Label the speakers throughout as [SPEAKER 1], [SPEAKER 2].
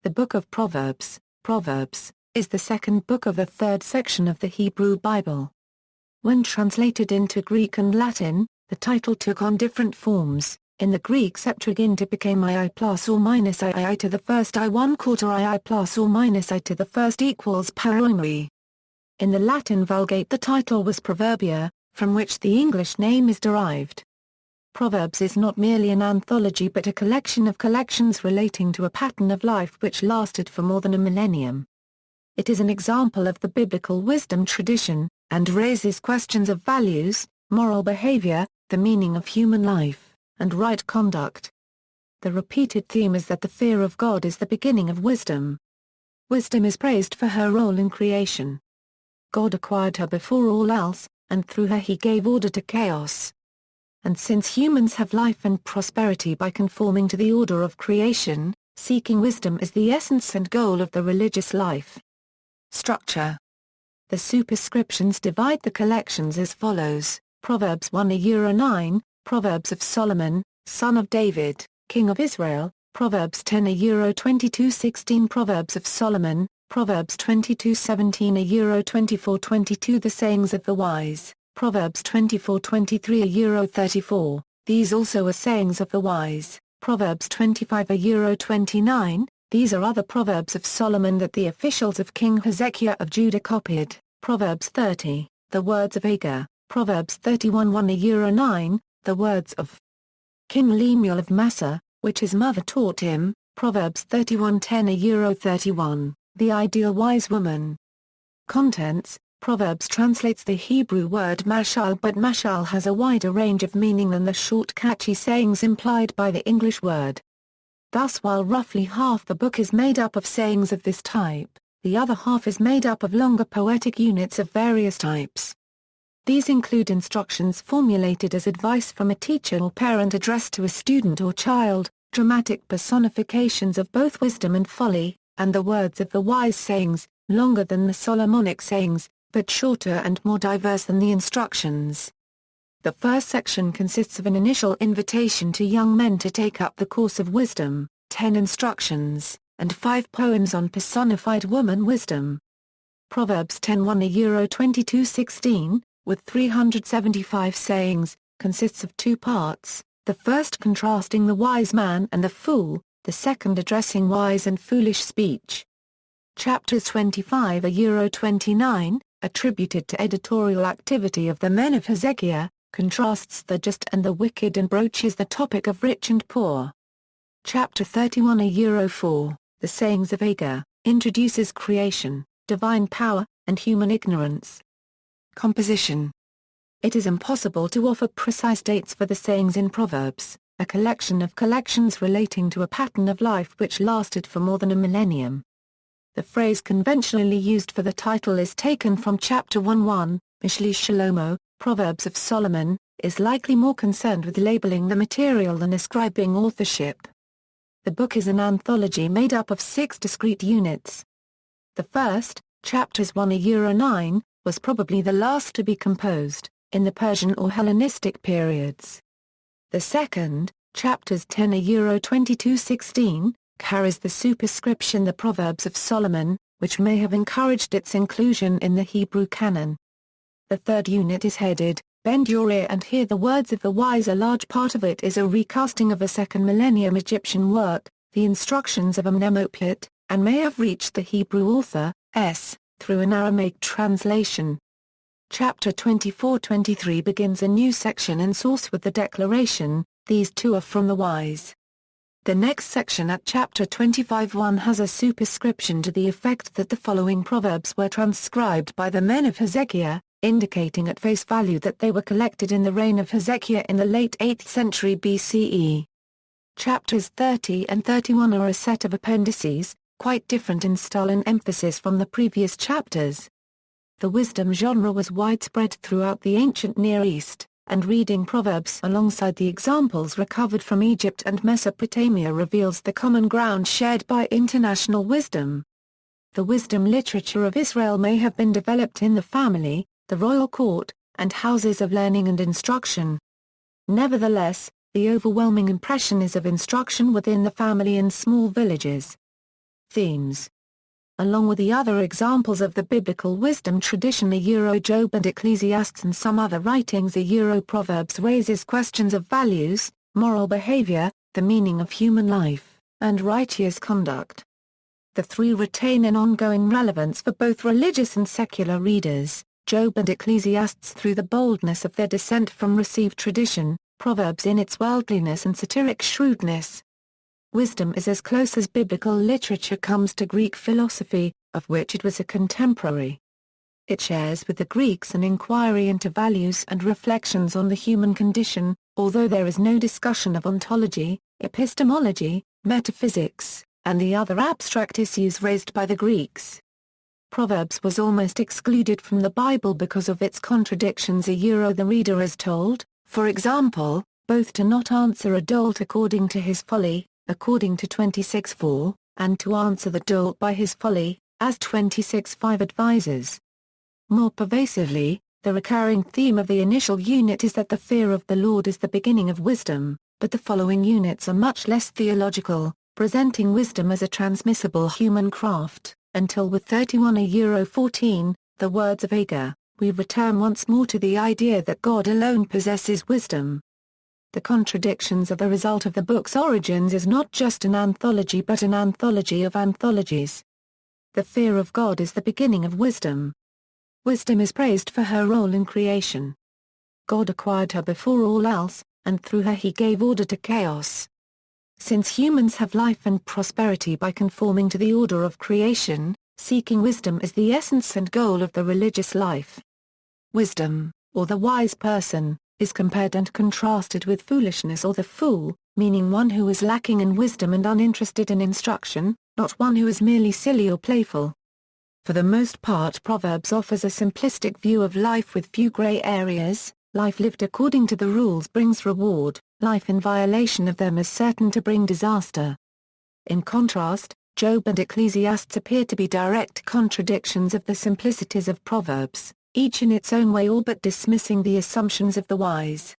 [SPEAKER 1] The Book of Proverbs, Proverbs, is the second book of the third section of the Hebrew Bible. When translated into Greek and Latin, the title took on different forms. In the Greek Septuagint it became II plus or minus II to the first I 1/4 II plus or minus I to the first equals Paroi. In the Latin Vulgate the title was Proverbia, from which the English name is derived. Proverbs is not merely an anthology but a collection of collections relating to a pattern of life which lasted for more than a millennium. It is an example of the biblical wisdom tradition, and raises questions of values, moral behavior, the meaning of human life, and right conduct. The repeated theme is that the fear of God is the beginning of wisdom. Wisdom is praised for her role in creation. God acquired her before all else, and through her he gave order to chaos. And since humans have life and prosperity by conforming to the order of creation, seeking wisdom is the essence and goal of the religious life. Structure. The superscriptions divide the collections as follows: Proverbs 1:9, Proverbs of Solomon, son of David, king of Israel, Proverbs 10:22-16, Proverbs of Solomon, Proverbs 22:17-24-22, the sayings of the wise, Proverbs 24:23-34, these also are sayings of the wise, Proverbs 25:29, these are other Proverbs of Solomon that the officials of King Hezekiah of Judah copied, Proverbs 30, the words of Agur, Proverbs 31:1-9, the words of King Lemuel of Massa, which his mother taught him, Proverbs 31:10-31, the ideal wise woman. Contents. Proverbs translates the Hebrew word mashal, but mashal has a wider range of meaning than the short catchy sayings implied by the English word. Thus while roughly half the book is made up of sayings of this type, the other half is made up of longer poetic units of various types. These include instructions formulated as advice from a teacher or parent addressed to a student or child, dramatic personifications of both wisdom and folly, and the words of the wise sayings, longer than the Solomonic sayings, but shorter and more diverse than the instructions. The first section consists of an initial invitation to young men to take up the course of wisdom, 10 instructions, and 5 poems on personified woman wisdom. Proverbs 10:1-22-16, with 375 sayings, consists of 2 parts, the first contrasting the wise man and the fool, the second addressing wise and foolish speech. Chapters 25-29, attributed to editorial activity of the men of Hezekiah, contrasts the just and the wicked and broaches the topic of rich and poor. Chapter 31-4, the sayings of Agur, introduces creation, divine power, and human ignorance. Composition. It is impossible to offer precise dates for the sayings in Proverbs, a collection of collections relating to a pattern of life which lasted for more than a millennium. The phrase conventionally used for the title is taken from Chapter 1:1, Míshlê Shlomoh, Proverbs of Solomon, is likely more concerned with labeling the material than ascribing authorship. The book is an anthology made up of 6 discrete units. The first, chapters 1-9, was probably the last to be composed, in the Persian or Hellenistic periods. The second, chapters 10-22-16, carries the superscription the Proverbs of Solomon, which may have encouraged its inclusion in the Hebrew canon. The third unit is headed, Bend Your Ear and Hear the Words of the Wise. A large part of it is a recasting of a second millennium Egyptian work, the Instructions of Amenemopet, and may have reached the Hebrew author, through an Aramaic translation. Chapter 24-23 begins a new section and source with the declaration, these two are from the wise. The next section at chapter 25:1 has a superscription to the effect that the following proverbs were transcribed by the men of Hezekiah, indicating at face value that they were collected in the reign of Hezekiah in the late 8th century BCE. Chapters 30 and 31 are a set of appendices, quite different in style and emphasis from the previous chapters. The wisdom genre was widespread throughout the ancient Near East, and reading Proverbs alongside the examples recovered from Egypt and Mesopotamia reveals the common ground shared by international wisdom. The wisdom literature of Israel may have been developed in the family, the royal court, and houses of learning and instruction. Nevertheless, the overwhelming impression is of instruction within the family in small villages. themes. Along with the other examples of the biblical wisdom tradition Job and Ecclesiastes and some other writings Proverbs raises questions of values, moral behavior, the meaning of human life, and righteous conduct. The three retain an ongoing relevance for both religious and secular readers, Job and Ecclesiastes through the boldness of their descent from received tradition, Proverbs in its worldliness and satiric shrewdness. Wisdom is as close as biblical literature comes to Greek philosophy, of which it was a contemporary. It shares with the Greeks an inquiry into values and reflections on the human condition, although there is no discussion of ontology, epistemology, metaphysics, and the other abstract issues raised by the Greeks. Proverbs was almost excluded from the Bible because of its contradictions the reader is told, for example, both to not answer a dolt according to his folly, according to 26:4, and to answer the dolt by his folly, as 26:5 advises. More pervasively, the recurring theme of the initial unit is that the fear of the Lord is the beginning of wisdom, but the following units are much less theological, presenting wisdom as a transmissible human craft, until with 31:14, the words of Agur, we return once more to the idea that God alone possesses wisdom. The contradictions are the result of the book's origins as not just an anthology but an anthology of anthologies. The fear of God is the beginning of wisdom. Wisdom is praised for her role in creation. God acquired her before all else, and through her he gave order to chaos. Since humans have life and prosperity by conforming to the order of creation, seeking wisdom is the essence and goal of the religious life. Wisdom, or the wise person, is compared and contrasted with foolishness or the fool, meaning one who is lacking in wisdom and uninterested in instruction, not one who is merely silly or playful. For the most part Proverbs offers a simplistic view of life with few gray areas. Life lived according to the rules brings reward, life in violation of them is certain to bring disaster. In contrast, Job and Ecclesiastes appear to be direct contradictions of the simplicities of Proverbs, each in its own way all but dismissing the assumptions of the wise.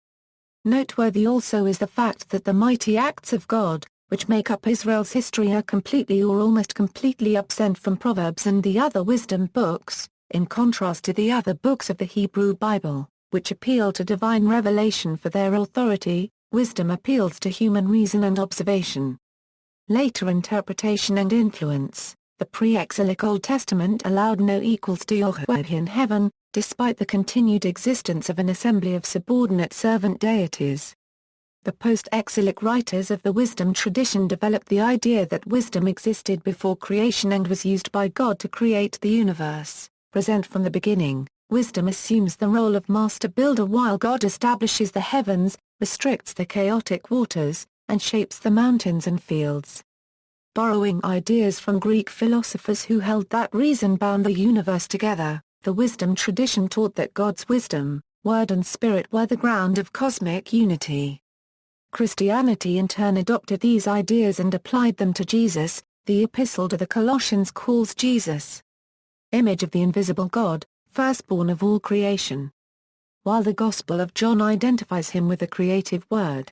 [SPEAKER 1] Noteworthy also is the fact that the mighty acts of God, which make up Israel's history are completely or almost completely absent from Proverbs and the other wisdom books, in contrast to the other books of the Hebrew Bible, which appeal to divine revelation for their authority. Wisdom appeals to human reason and observation. Later interpretation and influence. The pre-exilic Old Testament allowed no equals to Yahweh in heaven, despite the continued existence of an assembly of subordinate servant deities. The post-exilic writers of the wisdom tradition developed the idea that wisdom existed before creation and was used by God to create the universe. Present from the beginning, wisdom assumes the role of master builder while God establishes the heavens, restricts the chaotic waters, and shapes the mountains and fields. Borrowing ideas from Greek philosophers who held that reason bound the universe together, the wisdom tradition taught that God's wisdom, word and spirit were the ground of cosmic unity. Christianity in turn adopted these ideas and applied them to Jesus. The Epistle to the Colossians calls Jesus image of the invisible God, firstborn of all creation, while the Gospel of John identifies him with the creative word.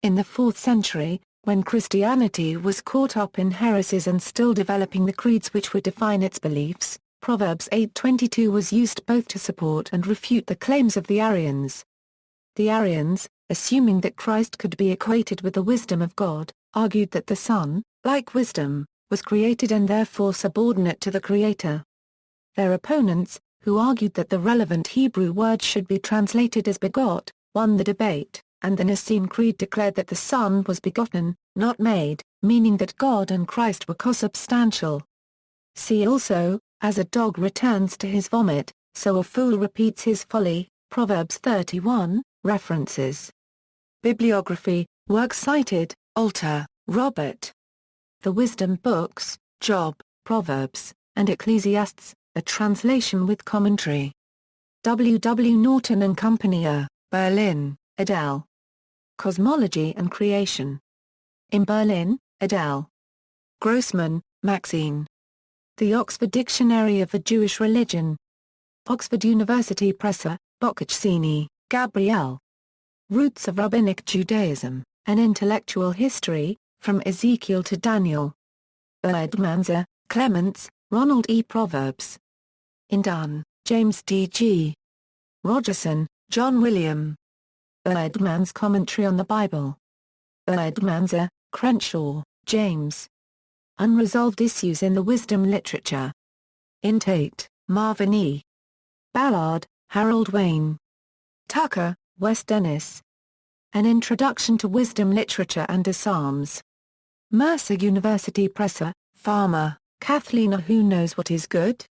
[SPEAKER 1] In the 4th century, when Christianity was caught up in heresies and still developing the creeds which would define its beliefs, Proverbs 8:22 was used both to support and refute the claims of the Arians. The Arians, assuming that Christ could be equated with the wisdom of God, argued that the Son, like wisdom, was created and therefore subordinate to the Creator. Their opponents, who argued that the relevant Hebrew word should be translated as begot, won the debate, and the Nicene Creed declared that the Son was begotten, not made, meaning that God and Christ were consubstantial. See also, as a dog returns to his vomit, so a fool repeats his folly, Proverbs 31, references. Bibliography, works cited, Alter, Robert. The Wisdom Books, Job, Proverbs, and Ecclesiastes, a translation with commentary. W. W. Norton and Company, Berlin, Adele. Cosmology and Creation. In Berlin, Adele. Grossman, Maxine. The Oxford Dictionary of the Jewish Religion. Oxford University Press, Boccaccini, Gabrielle. Roots of Rabbinic Judaism, An Intellectual History, From Ezekiel to Daniel. Erdmanzer, Clements, Ronald E. Proverbs. In Dunn, James D. G. Rogerson, John William. Erdman's Commentary on the Bible. Erdmanzer, Crenshaw, James. Unresolved Issues in the Wisdom Literature. In Tate, Marvin E. Ballard, Harold Wayne. Tucker, Wes Dennis. An Introduction to Wisdom Literature and the Psalms. Mercer University Press. Farmer, Kathleen. Who Knows What Is Good?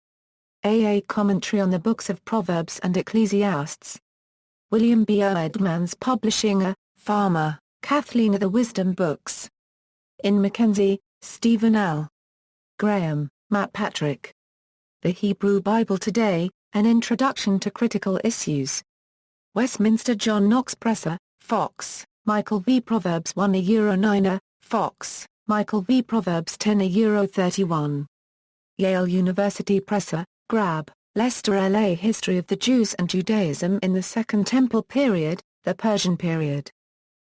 [SPEAKER 1] A Commentary on the Books of Proverbs and Ecclesiastes. William B. Erdman's Publishing. Farmer, Kathleen. The Wisdom Books. In Mackenzie, Stephen L. Graham, Matt Patrick. The Hebrew Bible Today, An Introduction to Critical Issues. Westminster John Knox Press. Fox, Michael V. Proverbs 1 €9. Fox, Michael V. Proverbs 10 €31. Yale University Press. Grab, Leicester LA. History of the Jews and Judaism in the Second Temple Period, the Persian Period.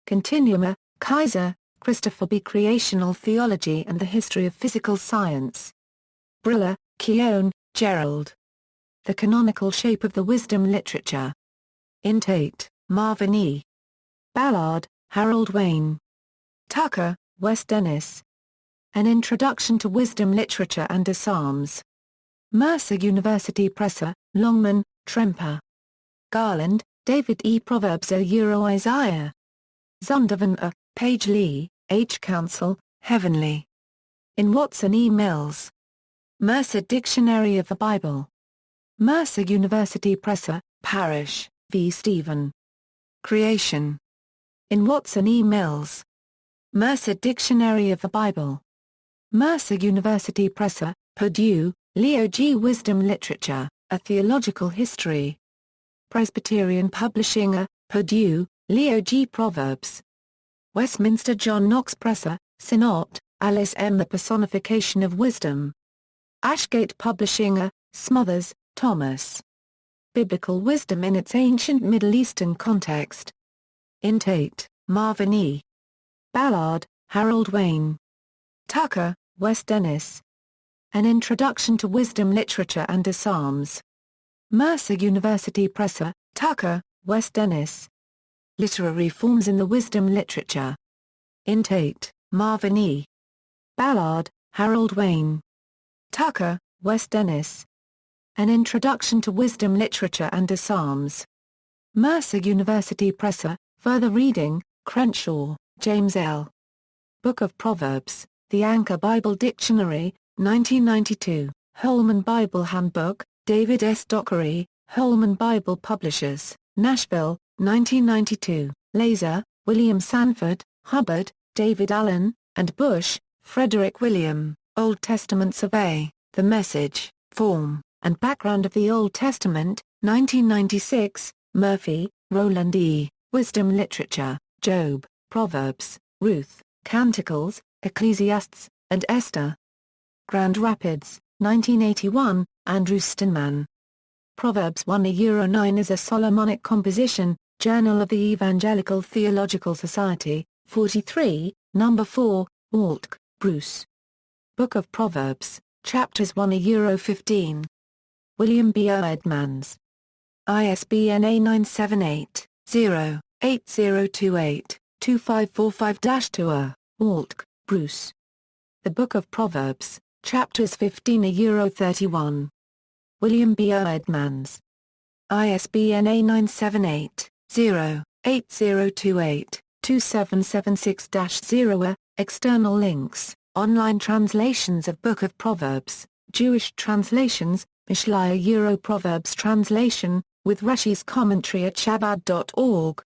[SPEAKER 1] Continuum. Kaiser, Christopher B. Creational Theology and the History of Physical Science. Briller, Keown, Gerald. The Canonical Shape of the Wisdom Literature. In Tate, Marvin E. Ballard, Harold Wayne. Tucker, Wes Dennis. An Introduction to Wisdom Literature and the Psalms. Mercer University Press. Longman, Tremper. Garland, David E. Proverbs Isaiah. Zondervan. Page Lee, H. Council, Heavenly. In Watson E. Mills. Mercer Dictionary of the Bible. Mercer University Press. Parrish, V. Stephen. Creation. In Watson E. Mills. Mercer Dictionary of the Bible. Mercer University Press. Purdue, Leo G. Wisdom Literature, A Theological History. Presbyterian Publishing. Purdue, Leo G. Proverbs. Westminster John Knox Press. Synod, Alice M. The Personification of Wisdom. Ashgate Publishing. Smothers, Thomas. Biblical Wisdom in its Ancient Middle Eastern Context. In Tate, Marvin E. Ballard, Harold Wayne. Tucker, Wes Dennis. An Introduction to Wisdom Literature and the Psalms. Mercer University Press. Tucker, Wes Dennis. Literary Forms in the Wisdom Literature. In Tate, Marvin E. Ballard, Harold Wayne. Tucker, Wes Dennis. An Introduction to Wisdom Literature and the Psalms. Mercer University Press. Further reading, Crenshaw, James L. Book of Proverbs, The Anchor Bible Dictionary, 1992, Holman Bible Handbook, David S. Dockery, Holman Bible Publishers, Nashville, 1992, Laser, William Sanford, Hubbard, David Allen, and Bush, Frederick William, Old Testament Survey, The Message, Form, and Background of the Old Testament, 1996, Murphy, Roland E., Wisdom Literature, Job, Proverbs, Ruth, Canticles, Ecclesiastes, and Esther. Grand Rapids, 1981, Andrew Steinman. Proverbs 1 €9 is a Solomonic composition, Journal of the Evangelical Theological Society, 43, No. 4, Waltke, Bruce. Book of Proverbs, Chapters 1 €15. William B. Erdman's. ISBN A978-0-8028-2545-2. Waltke, Bruce. The Book of Proverbs, Chapters 15 €31. William B. Erdman's. ISBN A978-0-8028-2776-0. External links, online translations of Book of Proverbs, Jewish translations, Míshlê Proverbs translation, with Rashi's commentary at Shabbat.org.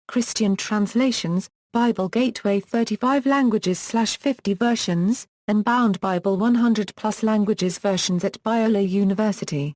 [SPEAKER 1] Christian translations, Bible Gateway 35 languages/50 versions, and Bound Bible 100+ languages versions at Biola University.